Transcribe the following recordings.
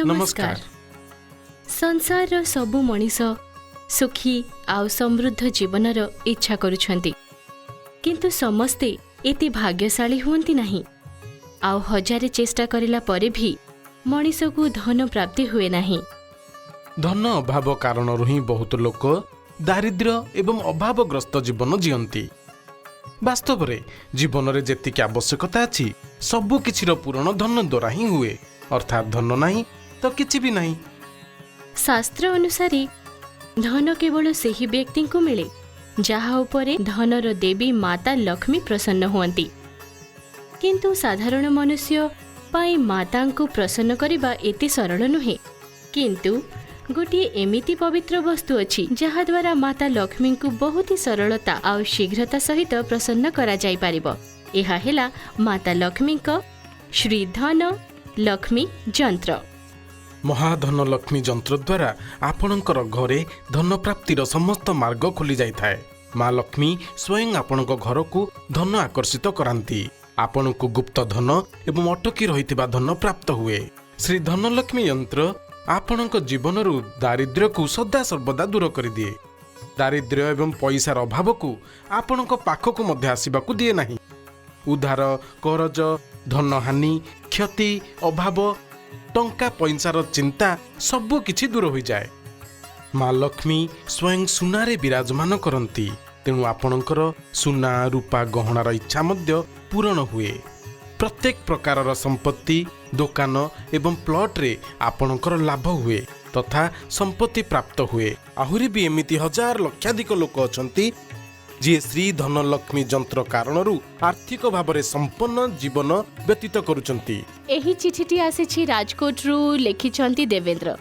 नमस्कार। संसार सबु मनीष सुखी आउ समृद्ध जीवनर इच्छा करुछंती, किंतु समस्ते एति भाग्यशाली हुअंती नहीं। आउ हजारे चेष्टा करिला परे भी मनीष को धन प्राप्ति हुए नहीं। धन अभाव कारणरू ही बहुत लोक दारिद्र्य एवं अभावग्रस्त जीवन जीवंती। वास्तव रे जीवन रे जेतिकी आवश्यकता अछि सबु किछिर पूरण धन द्वारा ही हुए, अर्थात धन नहीं तो किछि भी नहीं। शास्त्र अनुसार धन केवल सेही व्यक्ति को मिले जहा उपरे धनर देवी माता लक्ष्मी प्रसन्न हुअंती। किंतु साधारण मनुष्य पाई माता को प्रसन्न करिबा एते सरल नुहे। किंतु गोटे एमिति पवित्र वस्तु अछि जहा द्वारा माता लक्ष्मी को बहुत ही सरलता और शीघ्रता सहित प्रसन्न करा जाई पारिबो। एहा हेला माता लक्ष्मी को श्री धन लक्ष्मी यंत्र। महाधन लक्ष्मी यंत्र द्वारा आपणकर घरे धन प्राप्तिर समस्त मार्ग खोली जाई थाए। माँ लक्ष्मी स्वयं आपणक घर को धन आकर्षित करांती। आपण को गुप्त धन एवं अटकी रहितिबा धन प्राप्त हुए। श्री धन लक्ष्मी यंत्र आपणक जीवनरू दारिद्र्य को सदा सर्वदा दूर कर दिए। दारिद्र्य एवं पैसार अभाव को आपणक पाखक मध्य आसीबाकू दिए नहीं। उधार करज धन हानि क्षति अभाव टंका पैसार चिंता सबु किछि दूर हो जाए। माँ लक्ष्मी स्वयं सुनारे विराजमान करती, तेणु आपणकर सुना रूपा गहनार इच्छा मध्य पूरण हुए। प्रत्येक प्रकारर संपत्ति दुकान एवं प्लॉट रे आपणकर लाभ हुए तथा संपत्ति प्राप्त हुए। आहुरी भी एमिति हजार लक्षाधिक लोक अछंती जे श्री धन लक्ष्मी यंत्र कारणरू आर्थिक भावरे संपन्न जीवन व्यतीत करुचंती। एही चिठीटी आसीछि राजकोट रु लेखिचंती देवेंद्र।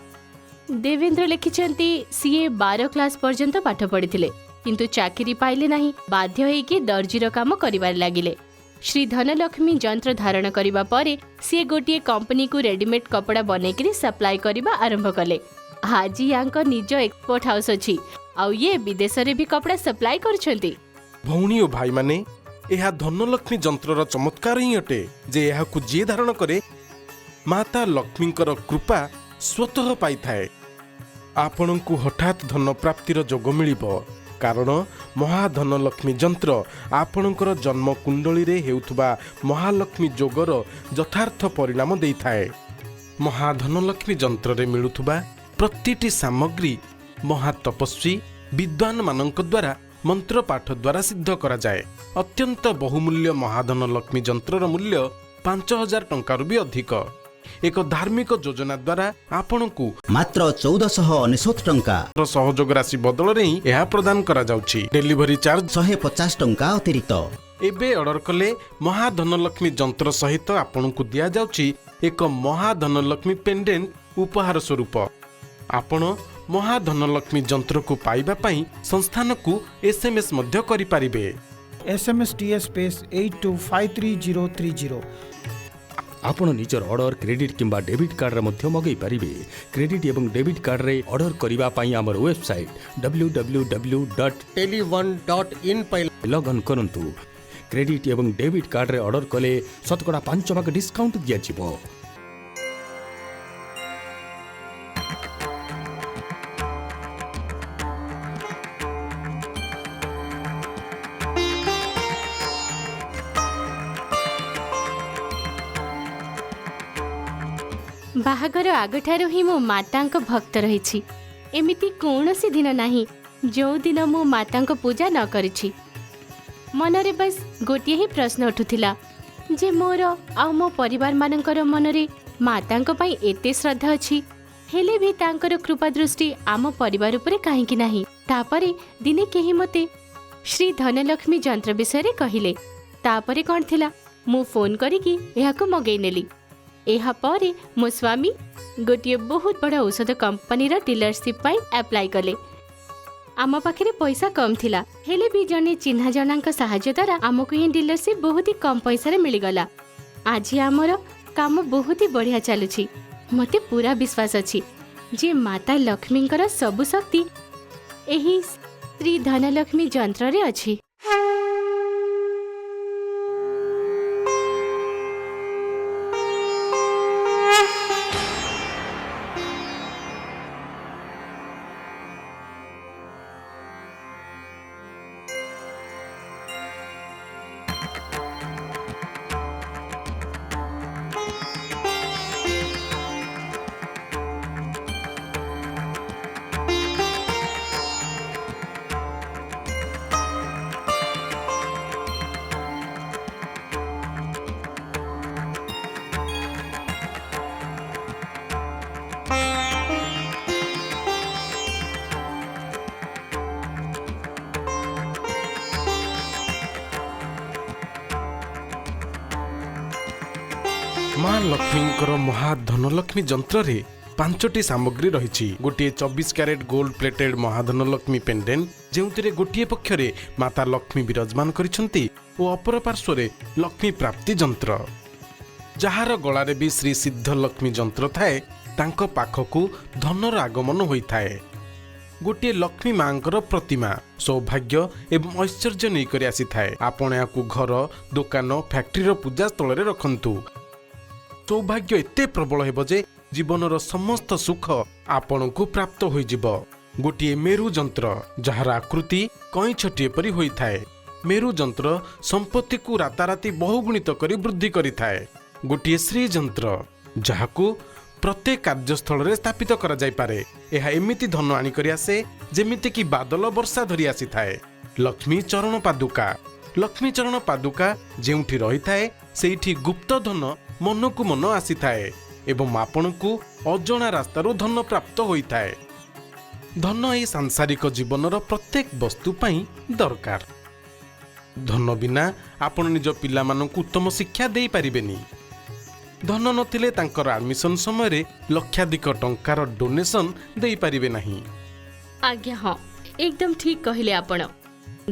देवेंद्र लेखिचंती सीए 12 क्लास पर्यंत पाठ पढ़िथिले, किंतु चाकरी पाइले नाही। बाध्य होइकि दर्जीर काम करिबार लागिले। श्री धनलक्ष्मी यंत्र धारण करिबा परे सीए गोटिए कंपनी को रेडीमेड कपड़ा बनेकरी सप्लाई करिबा आरंभ कले। आज यांको निज एक्सपोर्ट हाउस अछि आउ ये विदेश रे भी कपड़ा सप्लाई करछंती। भौणी और भाई माने यह धनलक्ष्मी यंत्रर चमत्कार ही अटे जे यह को जे धारण करे माता लक्ष्मीकर कृपा स्वतः पाई थाए। आपण को हठात धन प्राप्तिर जोग मिलिबो, कारण महाधन लक्ष्मी यंत्र आपणकर जन्म कुंडली रे हेउथबा महालक्ष्मी जोगर यथार्थ परिणाम देई थाए। महाधन लक्ष्मी यंत्र रे मिलुथबा प्रतिटी सामग्री महातपस्वी विद्वान मानक द्वारा मंत्र पाठ द्वारा सिद्ध करा जाए। अत्यंत बहुमूल्य महाधन लक्ष्मी यंत्रर मूल्य 5000 टंकारु भी अधिक। एक धार्मिक योजना द्वारा आपण को मात्र 1499 टंका सहयोग राशि बदल रे यह प्रदान करा जाउछि। डेलीवरी चार्ज 150 टंका अतिरिक्त। एबे ऑर्डर कले महाधन लक्ष्मी यंत्र सहित आपण को दिया जाउछि एक महाधन लक्ष्मी पेंडेंट उपहार स्वरूप। आपण महाधन लक्ष्मी यंत्र को पाइबा पई संस्थान को एसएमएस मध्य करि पारिबे। SMS TS space 82533030। आपण निजर ऑर्डर क्रेडिट किंबा डेबिट कार्ड रे मध्य मगै पारिबे। क्रेडिट एवं डेबिट कार्ड रे ऑर्डर करिबा पई हमर वेबसाइट www.tele1.in पर लॉग इन करंतु। क्रेडिट एवं डेबिट कार्ड रे ऑर्डर कले 5% डिस्काउंट दिया जिवो। बाहागर आगठारु ही मो मातांक भक्त रहिछि। एमिति कौनसी दिन नाही जो दिन मो मातांक पूजा न करिछि। मनरे बस गोटिए ही प्रश्न उठुथिला जे मोर आ मो परिवार मानकर मनरे मातांक पई एते श्रद्धा अछि, हेले भी तांकर कृपा दृष्टि आम परिवार उपरे काहेकि नाही। तापरे दिने केही मते श्री धनलक्ष्मी यंत्र विषय रे कहिले। तापरे कोन थिला मु फोन करिकि एहाको मगै नेली। एहा परे मो स्वामी गोटिए बहुत बड़ा औषध कंपनी रा डीलरशिप पाई अप्लाई कले। आम पाखे पैसा कम थिला, हेले भी जने चिन्हा जनांक सहायता द्वारा आमको ये डीलरशिप बहुत ही कम पैसा रे मिल गला। आज आमर काम बहुत ही बढ़िया चलुछि। मते पूरा विश्वास अछि जे माता लक्ष्मींकर सबु शक्ति एही श्री धनलक्ष्मी यंत्र रे अछि। ମା ଲକ୍ଷ୍ମୀଙ୍କର ମହାଧନଲକ୍ଷ୍ମୀ ଯନ୍ତ୍ରରେ 5ଟି ସାମଗ୍ରୀ ରହିଛି। ଗୋଟିଏ 24 କ୍ୟାରେଟ୍ ଗୋଲ୍ଡ ପ୍ଲେଟେଡ୍ ମହାଧନଲକ୍ଷ୍ମୀ ପେଣ୍ଡେଣ୍ଟ, ଯେଉଁଥିରେ ଗୋଟିଏ ପକ୍ଷରେ ମାତା ଲକ୍ଷ୍ମୀ ବିରାଜମାନ କରିଛନ୍ତି ଓ ଅପର ପାର୍ଶ୍ୱରେ ଲକ୍ଷ୍ମୀ ପ୍ରାପ୍ତି ଯନ୍ତ୍ର। ଯାହାର ଗଳାରେ ବି ଶ୍ରୀ ସିଦ୍ଧ ଲକ୍ଷ୍ମୀ ଯନ୍ତ୍ର ଥାଏ, ତାଙ୍କ ପାଖକୁ ଧନର ଆଗମନ ହୋଇଥାଏ। ଗୋଟିଏ ଲକ୍ଷ୍ମୀ ମାଙ୍କର ପ୍ରତିମା ସୌଭାଗ୍ୟ ଏବଂ ଐଶ୍ୱର୍ଯ୍ୟ ନେଇକରି ଆସିଥାଏ। ଆପଣ ଏହାକୁ ଘର, ଦୋକାନ, ଫ୍ୟାକ୍ଟ୍ରିର ପୂଜା ସ୍ଥଳରେ ରଖନ୍ତୁ। ସୌଭାଗ୍ୟ ଏତେ ପ୍ରବଳ ହେବ ଯେ ଜୀବନର ସମସ୍ତ ସୁଖ ଆପଣଙ୍କୁ ପ୍ରାପ୍ତ ହୋଇଯିବ। ଗୋଟିଏ ମେରୁ ଯନ୍ତ୍ର, ଯାହାର ଆକୃତି କଇଁଛଟିଏ ପରି ହୋଇଥାଏ। ମେରୁ ଯନ୍ତ୍ର ସମ୍ପତ୍ତିକୁ ରାତାରାତି ବହୁଗୁଣିତ କରି ବୃଦ୍ଧି କରିଥାଏ। ଗୋଟିଏ ଶ୍ରୀ ଯନ୍ତ୍ର, ଯାହାକୁ ପ୍ରତ୍ୟେକ କାର୍ଯ୍ୟସ୍ଥଳରେ ସ୍ଥାପିତ କରାଯାଇପାରେ। ଏହା ଏମିତି ଧନ ଆଣିକରି ଆସେ ଯେମିତିକି ବାଦଲ ବର୍ଷା ଧରି ଆସିଥାଏ। ଲକ୍ଷ୍ମୀ ଚରଣ ପାଦୁକା, ଲକ୍ଷ୍ମୀ ଚରଣ ପାଦୁକା ଯେଉଁଠି ରହିଥାଏ ସେଇଠି ଗୁପ୍ତ ଧନ ମନକୁ ମନ ଆସିଥାଏ ଏବଂ ଆପଣଙ୍କୁ ଅଜଣା ରାସ୍ତାରୁ ଧନ ପ୍ରାପ୍ତ ହୋଇଥାଏ। ଧନ ଏହି ସାଂସାରିକ ଜୀବନର ପ୍ରତ୍ୟେକ ବସ୍ତୁ ପାଇଁ ଦରକାର। ଧନ ବିନା ଆପଣ ନିଜ ପିଲାମାନଙ୍କୁ ଉତ୍ତମ ଶିକ୍ଷା ଦେଇପାରିବେନି। ଧନ ନଥିଲେ ତାଙ୍କର ଆଡମିସନ ସମୟରେ ଲକ୍ଷାଧିକ ଟଙ୍କାର ଡୋନେସନ ଦେଇପାରିବେ ନାହିଁ। ଆଜ୍ଞା ହଁ, ଏକଦମ ଠିକ କହିଲେ ଆପଣ।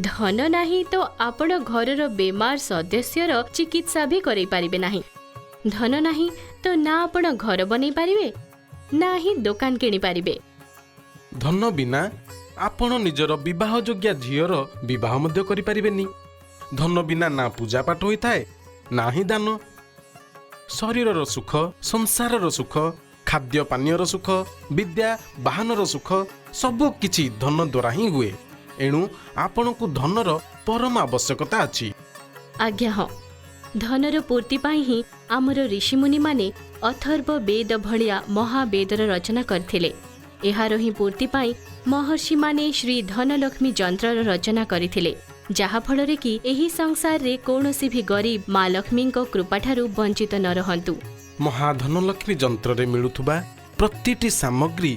ଧନ ନାହିଁ ତ ଆପଣ ଘରର ବେମାର ସଦସ୍ୟର ଚିକିତ୍ସା ବି କରାଇ ପାରିବେ ନାହିଁ। ଧନ ନାହିଁ ତ ନା ଆପଣ ଘର ବନେଇ ପାରିବେ, ନା ହିଁ ଦୋକାନ କିଣିପାରିବେ। ଧନ ବିନା ଆପଣ ନିଜର ବିବାହ ଯୋଗ୍ୟା ଝିଅର ବିବାହ ମଧ୍ୟ କରିପାରିବେନି। ଧନ ବିନା ନା ପୂଜା ପାଠ ହୋଇଥାଏ, ନା ହିଁ ଦାନ। ଶରୀରର ସୁଖ, ସଂସାରର ସୁଖ, ଖାଦ୍ୟ ପାନୀୟର ସୁଖ, ବିଦ୍ୟା ବାହନର ସୁଖ ସବୁ କିଛି ଧନ ଦ୍ୱାରା ହିଁ ହୁଏ। ଏଣୁ ଆପଣଙ୍କୁ ଧନର ପରମ ଆବଶ୍ୟକତା ଅଛି। ଆଜ୍ଞା ହଁ, ଧନର ପୂର୍ତ୍ତି ପାଇଁ ହିଁ ଆମର ଋଷିମୁନିମାନେ ଅଥର୍ବ ବେଦ ଭଳିଆ ମହାବେଦର ରଚନା କରିଥିଲେ। ଏହାର ହିଁ ପୂର୍ତ୍ତି ପାଇଁ ମହର୍ଷିମାନେ ଶ୍ରୀ ଧନଲକ୍ଷ୍ମୀ ଯନ୍ତ୍ରର ରଚନା କରିଥିଲେ, ଯାହାଫଳରେ କି ଏହି ସଂସାରରେ କୌଣସି ବି ଗରିବ ମା ଲକ୍ଷ୍ମୀଙ୍କ କୃପାଠାରୁ ବଞ୍ଚିତ ନ ରହନ୍ତୁ। ମହାଧନଲକ୍ଷ୍ମୀ ଯନ୍ତ୍ରରେ ମିଳୁଥିବା ପ୍ରତିଟି ସାମଗ୍ରୀ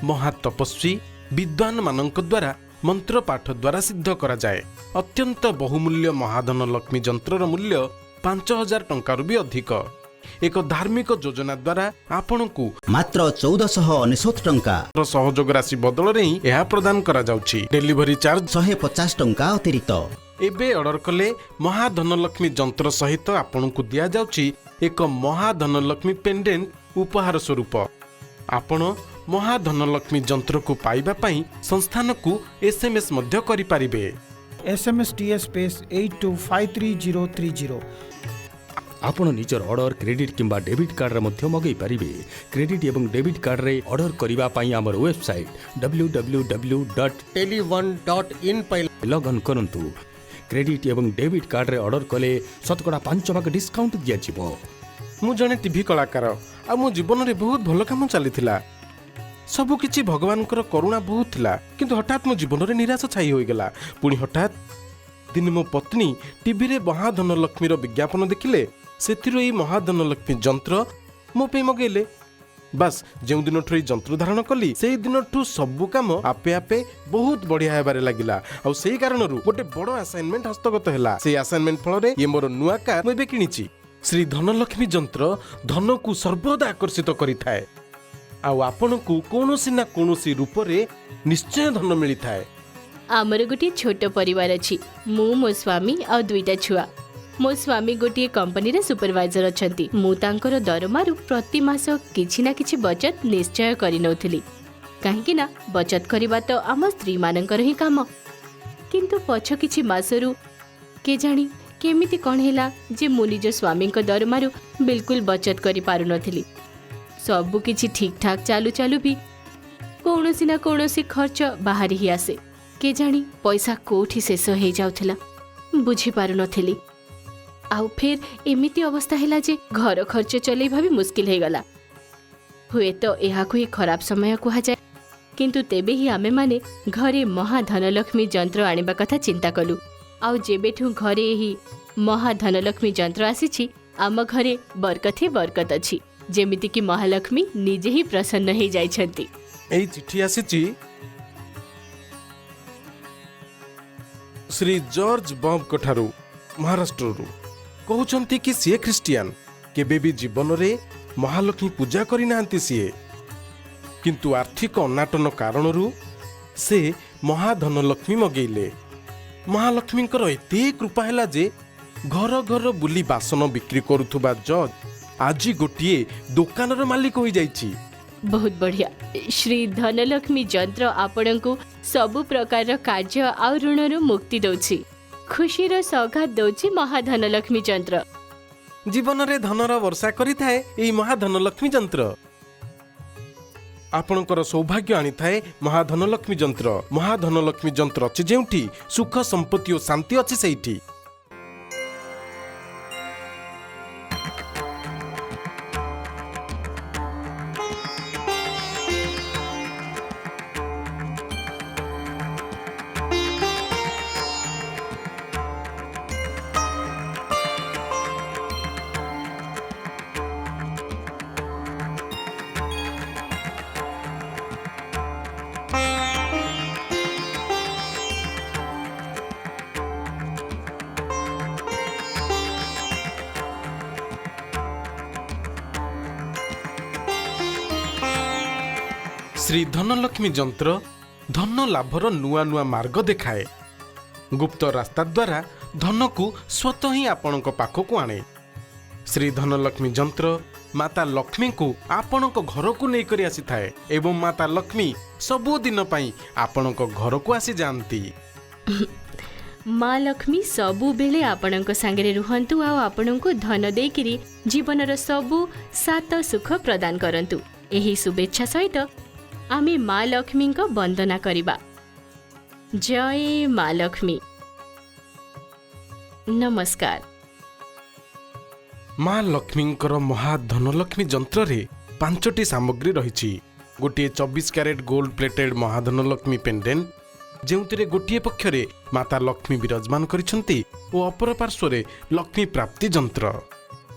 ମହାତପସ୍ୱୀ ବିଦ୍ୱାନମାନଙ୍କ ଦ୍ୱାରା ମନ୍ତ୍ରପାଠ ଦ୍ୱାରା ସିଦ୍ଧ କରାଯାଏ। ଅତ୍ୟନ୍ତ ବହୁମୂଲ୍ୟ ମହାଧନଲକ୍ଷ୍ମୀ ଯନ୍ତ୍ରର ମୂଲ୍ୟ 5,000 ଟଙ୍କାରୁ ବି ଅଧିକ। ଏକ ଧାର୍ମିକ ଯୋଜନା ଦ୍ୱାରା ଆପଣଙ୍କୁ ମାତ୍ର 1499 ଟଙ୍କା ସହଯୋଗ ରାଶି ବଦଳରେ ହିଁ ଏହା ପ୍ରଦାନ କରାଯାଉଛି। ଡେଲିଭରି ଚାର୍ଜ 150 ଟଙ୍କା ଅତିରିକ୍ତ। ଏବେ ଅର୍ଡର କଲେ ମହାଧନଲକ୍ଷ୍ମୀ ଯନ୍ତ୍ର ସହିତ ଆପଣଙ୍କୁ ଦିଆଯାଉଛି ଏକ ମହାଧନଲକ୍ଷ୍ମୀ ପେଣ୍ଡେଣ୍ଟ ଉପହାର ସ୍ୱରୂପ। ଆପଣ ମହାଧନଲକ୍ଷ୍ମୀ ଯନ୍ତ୍ରକୁ ପାଇବା ପାଇଁ ସଂସ୍ଥାନକୁ SMS ମଧ୍ୟ କରିପାରିବେ। SMS TS space 82533030। ଆପଣ ନିଜର ଅର୍ଡର କ୍ରେଡିଟ୍ କିମ୍ବା ଡେବିଟ୍ କାର୍ଡରେ ମଧ୍ୟ ମଗାଇ ପାରିବେ। କ୍ରେଡିଟ୍ ଏବଂ ଡେବିଟ୍ କାର୍ଡରେ ଅର୍ଡର କରିବା ପାଇଁ ଆମର ୱେବସାଇଟ୍ www.tele1.in ପାଇଁ ଲଗ୍ଅନ୍ କରନ୍ତୁ। କ୍ରେଡିଟ୍ ଏବଂ ଡେବିଟ୍ କାର୍ଡରେ ଅର୍ଡର କଲେ 5% ଡିସ୍କାଉଣ୍ଟ ଦିଆଯିବ। ମୁଁ ଜଣେ ଟିଭି କଳାକାର, ଆଉ ମୋ ଜୀବନରେ ବହୁତ ଭଲ କାମ ଚାଲିଥିଲା। ସବୁକିଛି ଭଗବାନଙ୍କର କରୁଣା ବହୁତ ଥିଲା, କିନ୍ତୁ ହଠାତ୍ ମୋ ଜୀବନରେ ନିରାଶ ଛାଇ ହୋଇଗଲା। ପୁଣି ହଠାତ୍ ଦିନେ ମୋ ପତ୍ନୀ ଟିଭିରେ ମହାଧନଲକ୍ଷ୍ମୀର ବିଜ୍ଞାପନ ଦେଖିଲେ। ସେଥିରୁ ଏହି ମହାଧନଲକ୍ଷ୍ମୀ ଯନ୍ତ୍ର ମୋ ପାଇଁ ମଗେଇଲେ। ବାସ୍ ଯେଉଁ ଦିନଠୁ ଏହି ଯନ୍ତ୍ର ଧାରଣ କଲି, ସେହି ଦିନଠୁ ସବୁ କାମ ଆପେ ଆପେ ବହୁତ ବଢିଆ ହେବାରେ ଲାଗିଲା। ଆଉ ସେହି କାରଣରୁ ଗୋଟେ ବଡ଼ ଆସାଇନମେଣ୍ଟ ହସ୍ତଗତ ହେଲା। ସେହି ଆସାଇନମେଣ୍ଟ ଫଳରେ ଇଏ ମୋର ନୂଆ କାର୍ ମୁଁ ଏବେ କିଣିଛି। ଶ୍ରୀ ଧନଲକ୍ଷ୍ମୀ ଯନ୍ତ୍ର ଧନକୁ ସର୍ବଦା ଆକର୍ଷିତ କରିଥାଏ, ଆଉ ଆପଣଙ୍କୁ କୌଣସି ନା କୌଣସି ରୂପରେ ନିଶ୍ଚୟ ଧନ ମିଳିଥାଏ। ଆମର ଗୋଟିଏ ଛୋଟ ପରିବାର ଅଛି। ମୁଁ, ମୋ ସ୍ୱାମୀ ଆଉ 2ଟା ଛୁଆ। ମୋ ସ୍ୱାମୀ ଗୋଟିଏ କମ୍ପାନୀରେ ସୁପରଭାଇଜର ଅଛନ୍ତି। ମୁଁ ତାଙ୍କର ଦରମାରୁ ପ୍ରତି ମାସ କିଛି ନା କିଛି ବଚତ ନିଶ୍ଚୟ କରିନେଉଥିଲି, କାହିଁକି ନା ବଚତ କରିବା ତ ଆମ ସ୍ତ୍ରୀମାନଙ୍କର ହିଁ କାମ। କିନ୍ତୁ ପଛ କିଛି ମାସରୁ କେଜାଣି କେମିତି କ'ଣ ହେଲା ଯେ ମୁଁ ନିଜ ସ୍ୱାମୀଙ୍କ ଦରମାରୁ ବିଲକୁଲ ବଚତ କରିପାରୁନଥିଲି। ସବୁକିଛି ଠିକ୍ ଠାକ୍ ଚାଲୁ ଚାଲୁ ବି କୌଣସି ନା କୌଣସି ଖର୍ଚ୍ଚ ବାହାରି ହିଁ ଆସେ। କେଜାଣି ପଇସା କୋଉଠି ଶେଷ ହେଇଯାଉଥିଲା, ବୁଝିପାରୁନଥିଲି। आउ फिर एमिति अवस्था हैला जे घर खर्च चलेइबा भी मुश्किल हे गला। हुए तो एहाकु ही खराब समय कुहा जाए, किंतु तेबे ही आमे माने घरे महाधनलक्ष्मी जंत्र आनिबा कथा चिंता कलु। आउ जेबेठु घरे ही महाधनलक्ष्मी जंत्र आसीछि, आम घरे बरकत ही बरकत अछि, जेमिति कि महालक्ष्मी निजे ही प्रसन्न हे जाइछन्ति। एई चिठी आसीछि श्री जॉर्ज बॉब कठारू महाराष्ट्ररू। कहउछन्ति कि सीए ख्रिस्टियान, केबे भी जीवन रे महालक्ष्मी पूजा करि नांती सीए, किंतु आर्थिक अनाटन कारणरू से महाधनलक्ष्मी मगेइले। महालक्ष्मींकर एते कृपा हैला जे घर घर बुली बासन बिक्री करुथुबा जज आज गोटिए दुकानर मालिक होई जाइछि। बहुत बढ़िया। श्री धनलक्ष्मी जंत्र आपणଙ୍କୁ सबु प्रकार कार्य आ ऋणरू मुक्ति दउछि। खुशीर सौगात दउछि महाधनलक्ष्मी जंत्र। जीवन रे धनर वर्षा करिथाए एई महाधनलक्ष्मी जंत्र। आपणकर सौभाग्य आनिथाए महाधनलक्ष्मी जंत्र। महाधनलक्ष्मी जंत्र अछि जेउठी सुख संपत्ति और शांति अछि सेइठी। श्री धनलक्ष्मी जंत्र धन लाभर नुआ नुआ मार्ग देखाए। गुप्त रास्ता द्वारा धन को स्वतः ही आपणक पाखक आणे। श्री धनलक्ष्मी जंत्र माता लक्ष्मी को आपणक घर को नहीं करी आसी थाए एवं माता लक्ष्मी सबु दिन पई आपणक घर को आसी जानती। माँ लक्ष्मी सबु बेले आपणक सांगरे रुहंतु आ आपणको धन देकिरी जीवनर सबु सात सुख प्रदान करंतु। एही शुभेच्छा सहित आमे माँ लक्ष्मी को वंदना करिबा। जय माँ लक्ष्मी। नमस्कार। माँ लक्ष्मींकर महाधनलक्ष्मी जंत्र रे 5टी सामग्री रही। गोटे 24 कैरेट गोल्ड प्लेटेड महाधनलक्ष्मी पेंडेंट, जेउतिरे गोटे पक्षरे माता लक्ष्मी विराजमान करिसंती ओ अपर पार्श्वरे लक्ष्मी प्राप्ति जंत्र।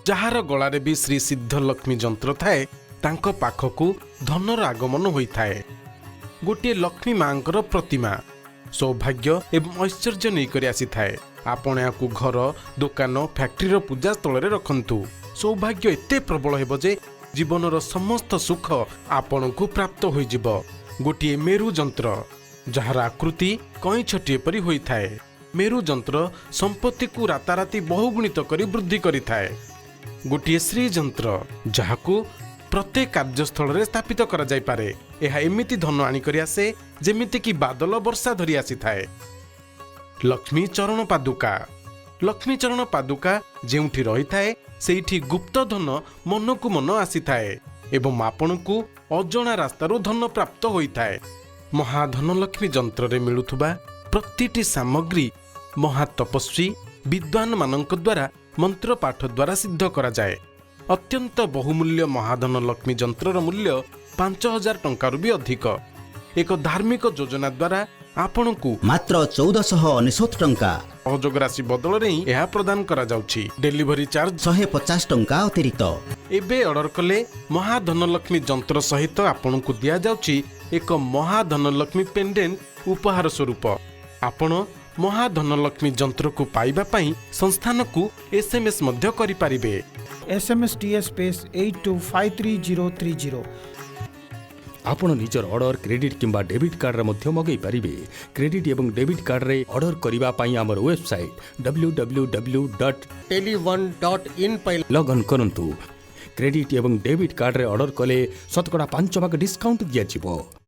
जहार गଳାରେ भी श्री सिद्ध लक्ष्मी जंत्र थाए तांको पाखकु धनर आगमन होइथाए। गोटे लक्ष्मी मांकर प्रतिमा सौभाग्य एवं ऐश्वर्य नहीं करी आसी थाए। आपण याकु घर दुकान फैक्ट्री पूजा स्थल रे रखंतु। सौभाग्य एते प्रबल हेबो जे जीवनर समस्त सुख आपणकु प्राप्त होई जिवो। गोटे मेरु जंत्र जहार आकृति कई छटिए परी होई थाए। मेरु जंत्र संपत्ति को राताराति बहुगुणित करी वृद्धि करी थाए। गोटे श्री जंत्र जहाकु प्रत्येक कार्यस्थल रे स्थापित करा जाय पारे। एहा एमिति धन आनी करी आसे जेमिति कि बादल वर्षा धरी आसी थाए। लक्ष्मी चरण पादुका। लक्ष्मी चरण पादुका जेउठी रही थाए सेठी गुप्त धन मनकु मन आसी थाए एवं आपणकु अजणा रास्तारु धन प्राप्त होई थाए। महाधनलक्ष्मी जंत्र रे मिलुथुबा प्रतिटी सामग्री महातपस्वी विद्वान मानक द्वारा मंत्र पाठ द्वारा सिद्ध करा जाए। अत्यंत बहुमूल्य महाधनलक्ष्मी जंत्रर मूल्य 5000 टंकारु भी अधिक। एक धार्मिक योजना द्वारा आपणकु मात्र 1499 टंका सहयोग राशि बदल रे यह प्रदान करा जाउछि। डेलीवरी चार्ज 150 टंका अतिरिक्त। एबे ऑर्डर कले महाधनलक्ष्मी जंत्र सहित आपणकु दिया जाउछि एक महाधनलक्ष्मी पेंडेंट उपहार स्वरूप। आपण महाधनलक्ष्मी जंत्र को पाइबा पई संस्थान को एसएमएस मध्य करि पारिबे। SMS TS space 82533030। आपण निजर ऑर्डर क्रेडिट किंबा डेबिट कार्ड रे मध्य मगै पारिबे। क्रेडिट एवं डेबिट कार्ड रे ऑर्डर करिबा पई हमर वेबसाइट www.tele1.in पर लॉग इन करंतु। क्रेडिट एवं डेबिट कार्ड रे ऑर्डर कले 5% डिस्काउंट दिया जिवो।